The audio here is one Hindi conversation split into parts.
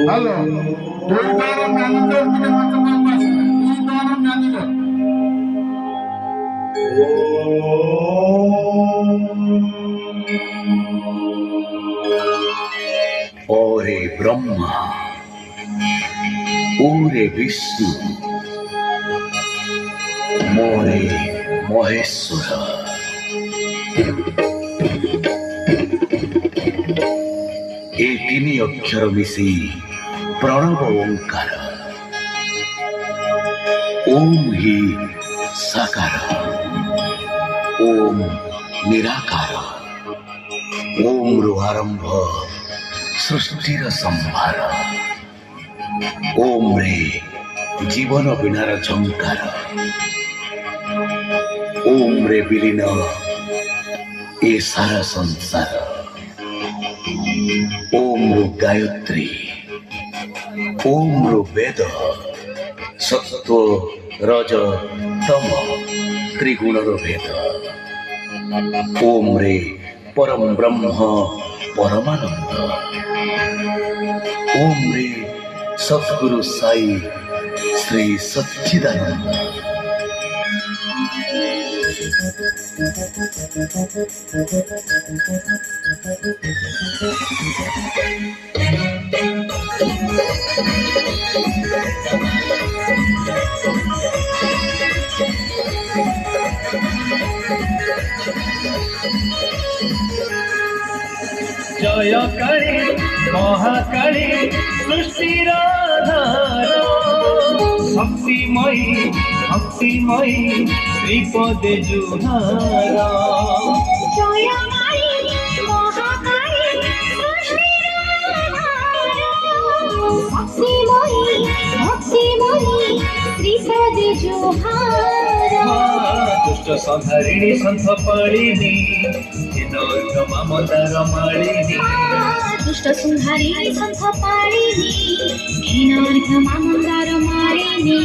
Halo, dari dalam manajer punya macam-macam, di dalam manajer. ओरे ब्रह्मा, ओरे विष्णु, मोरे महेश्वर। ए तीन अक्षर मिशी प्रणव ओंकार। ओम ही साकार, ओम निराकार। ओम रु आरंभ सृष्टिर संहार। ओम रे जीवन बिनार झंकार। ओम रे विलीन ए सारा संसार। ओम रु गायत्री, ओम रु वेद। सत्व रज तम त्रिगुणर भेद। ओम रे परम ब्रह्म परमानंद। ओम रे सद्गुरु साई श्री सच्चिदानंद। जय काली महाकाली सृष्टिर आधार। शक्तिमयी भक्तिमयी श्रीपदे जुहार। जय काली महाकाली सृष्टिर आधार। शक्तिमयी भक्तिमयी श्रीपदे जुहार। दुष्ट संहारिणी संथ पालिनी ममतार मालिनी। दुष्ट संहारिणी संथ पालिनी ममतार मालिनी।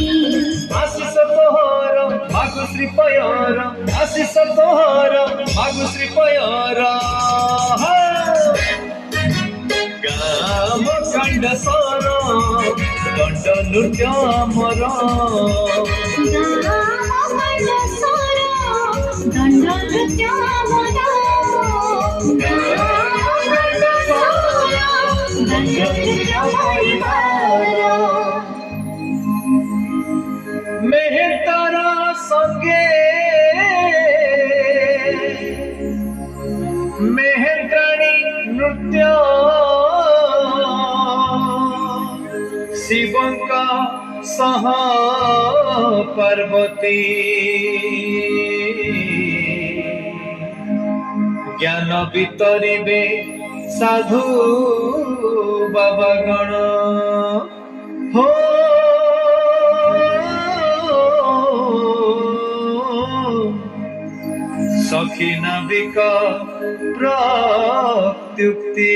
आशीष तोहर मागु श्री पयर। आशीष तोहर मागु श्री पयर। गाम कांड सर दंड नृत्य अमर। दंड नृत्य अमर। मेहतारा संगे मेहताणी नृत्य। शिवंका सह पार्वती। ज्ञान वितरिबे साधु बाबा गण। हो सखी नाविक प्रत्युक्ति।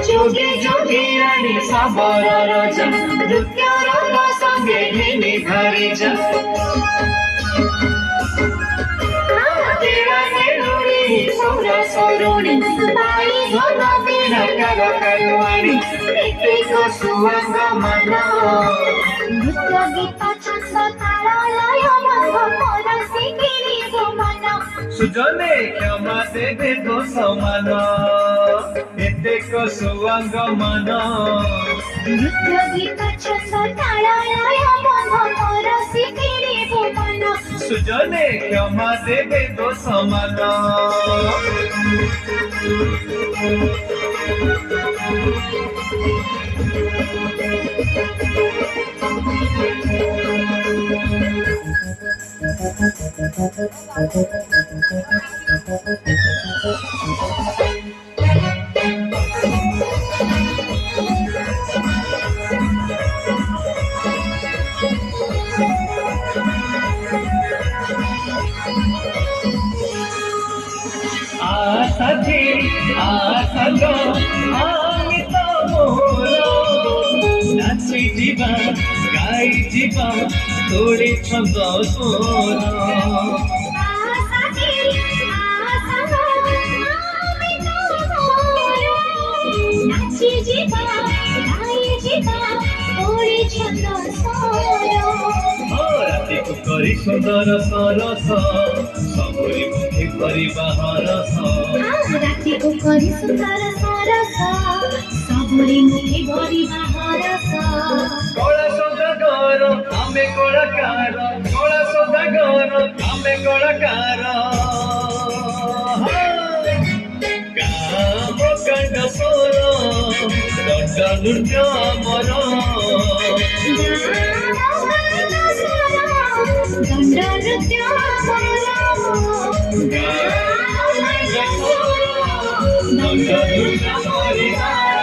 जोगे जोगे रानी साबर राजा। नृत्य रंग संगे घिनी भरी जा। तेरा नेलुरी सौरा सरुणी बाई घन बिना कर करवाणी। एक सुवंग मन नृत्य गीत छंद ताल लय मंग मोर सिंगिनी सुमन। सुजने क्षमा देवे दोष मान। एतेक सुवंग मन नृत्य गीत छंद ताल लय मंग मोर सिंगिनी सुमन। सुजने क्षमा देवे दोष मान। আশাতে আশালো আমি তোর নাচি ଯିବା গাই ଯିବା তোড়ে ছন্দ তোর নাচি ଯିବା ଗାଇ ଯିବା তোরে ছন্দ স্বর ରାତିକୁ କରି ସୁନ୍ଦର ସରସ ସବୁରି ମୁଖେ କରିବା ହରସ ରାତିକୁ କରି ସୁନ୍ଦର ସରସ ସବୁରି ମୁଖେ କରିବା ହରସ କଳା ସଦାଗର ଆମେ କଳାକାର କଳା ସଦାଗର ଆମେ କଳାକାର କାମ କାଣ୍ଡ ସ୍ୱର ଦଣ୍ଡ ନୃତ୍ୟ ଆମର ଦଣ୍ଡ ନୃତ୍ୟ ଦଣ୍ଡ ନୃତ୍ୟ ପରିବାର